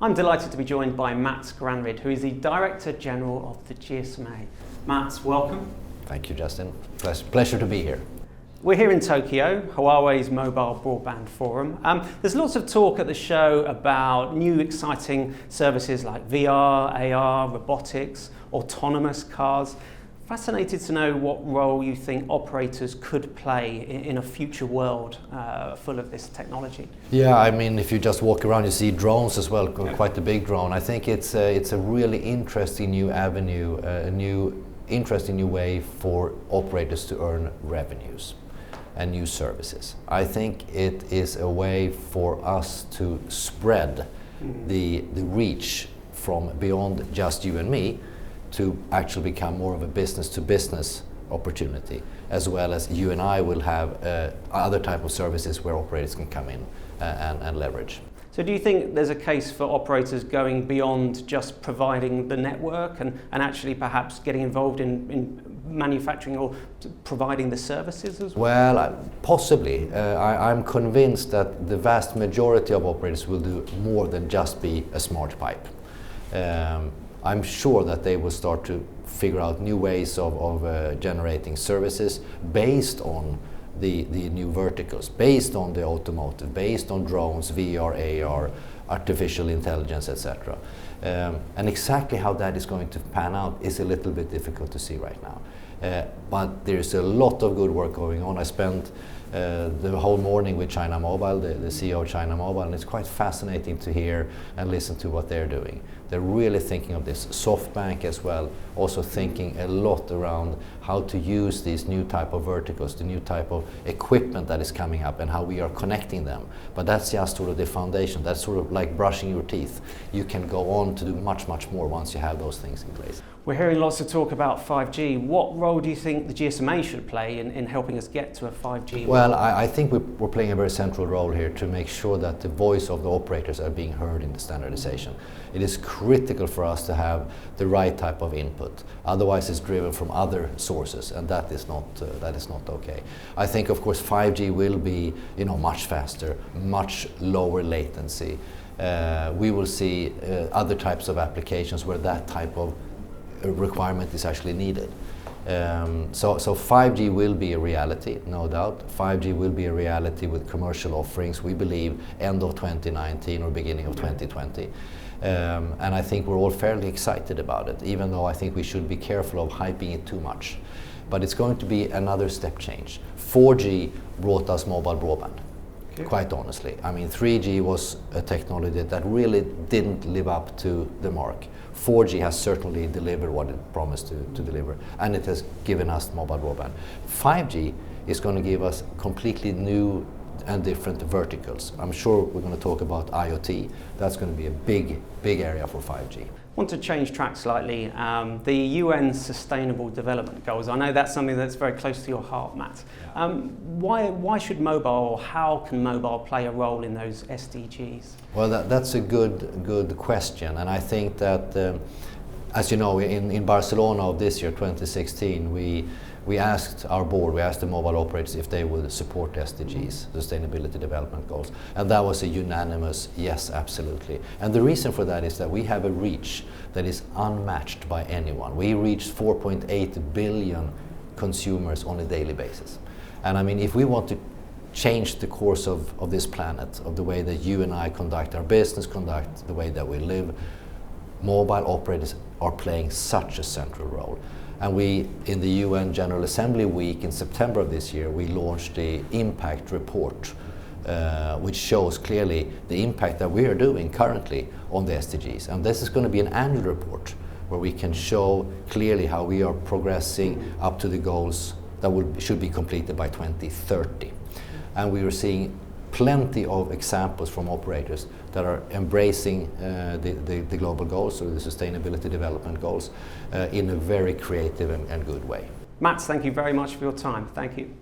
I'm delighted to be joined by Granyd, who is the Director General of the GSMA. Welcome. Thank you, Justin. Pleasure to be here. We're here in Tokyo, Huawei's Mobile Broadband Forum. There's lots of talk at the show about new exciting services like VR, AR, robotics, autonomous cars. Fascinated to know what role you think operators could play in a future world full of this technology. Yeah, I mean, if you just walk around, you see drones as well, quite a big drone. I think it's a really interesting new avenue, a new interesting new way for operators to earn revenues and new services. I think it is a way for us to spread the reach from beyond just you and me to actually become more of a business-to-business opportunity, as well as you and I will have other type of services where operators can come in and leverage. So do you think there's a case for operators going beyond just providing the network and actually perhaps getting involved in manufacturing or providing the services as well? Well, possibly. I'm convinced that the vast majority of operators will do more than just be a smart pipe. I'm sure that they will start to figure out new ways of generating services based on the new verticals, based on the automotive, based on drones, VR, AR, artificial intelligence, etc. And exactly how that is going to pan out is a little bit difficult to see right now. But there's a lot of good work going on. I spent the whole morning with China Mobile, the CEO of China Mobile, and it's quite fascinating to hear and listen to what they're doing. They're really thinking of this. SoftBank as well, also thinking a lot around how to use these new type of verticals, the new type of equipment that is coming up and how we are connecting them. But that's just sort of the foundation. That's sort of like brushing your teeth. You can go on to do much, much more once you have those things in place. We're hearing lots of talk about 5G. What role do you think the GSMA should play in helping us get to a 5G? Well, I think we're playing a very central role here to make sure that the voice of the operators are being heard in the standardization. It is critical for us to have the right type of input. Otherwise, it's driven from other sources, and that is not okay. I think, of course, 5G will be, much faster, much lower latency. We will see other types of applications where that type of requirement is actually needed. So 5G will be a reality, no doubt. 5G will be a reality with commercial offerings, we believe, end of 2019 or beginning of 2020. And I think we're all fairly excited about it, even though I think we should be careful of hyping it too much. But it's going to be another step change. 4G brought us mobile broadband. Quite honestly. I mean, 3G was a technology that really didn't live up to the mark. 4G has certainly delivered what it promised to deliver, and it has given us mobile broadband. 5G is going to give us completely new and different verticals. I'm sure we're going to talk about IoT. That's going to be a big area for 5G. I want to change track slightly. The UN Sustainable Development Goals, I know that's something that's very close to your heart, Matt. Why should mobile, or how can mobile play a role in those SDGs? Well, that's a good question, and I think that, as you know, in Barcelona of this year, 2016, we asked our board, we asked the mobile operators if they would support SDGs, Sustainability Development Goals, and that was a unanimous yes, absolutely. And the reason for that is that we have a reach that is unmatched by anyone. We reach 4.8 billion consumers on a daily basis. And I mean, if we want to change the course of this planet, of the way that you and I conduct our business, conduct the way that we live, mobile operators are playing such a central role. And we, in the UN General Assembly week in September of this year, we launched the impact report, which shows clearly the impact that we are doing currently on the SDGs. And this is going to be an annual report where we can show clearly how we are progressing up to the goals that should be completed by 2030. And we are seeing plenty of examples from operators that are embracing the global goals, or the Sustainability Development Goals, in a very creative and good way. Matt, thank you very much for your time. Thank you.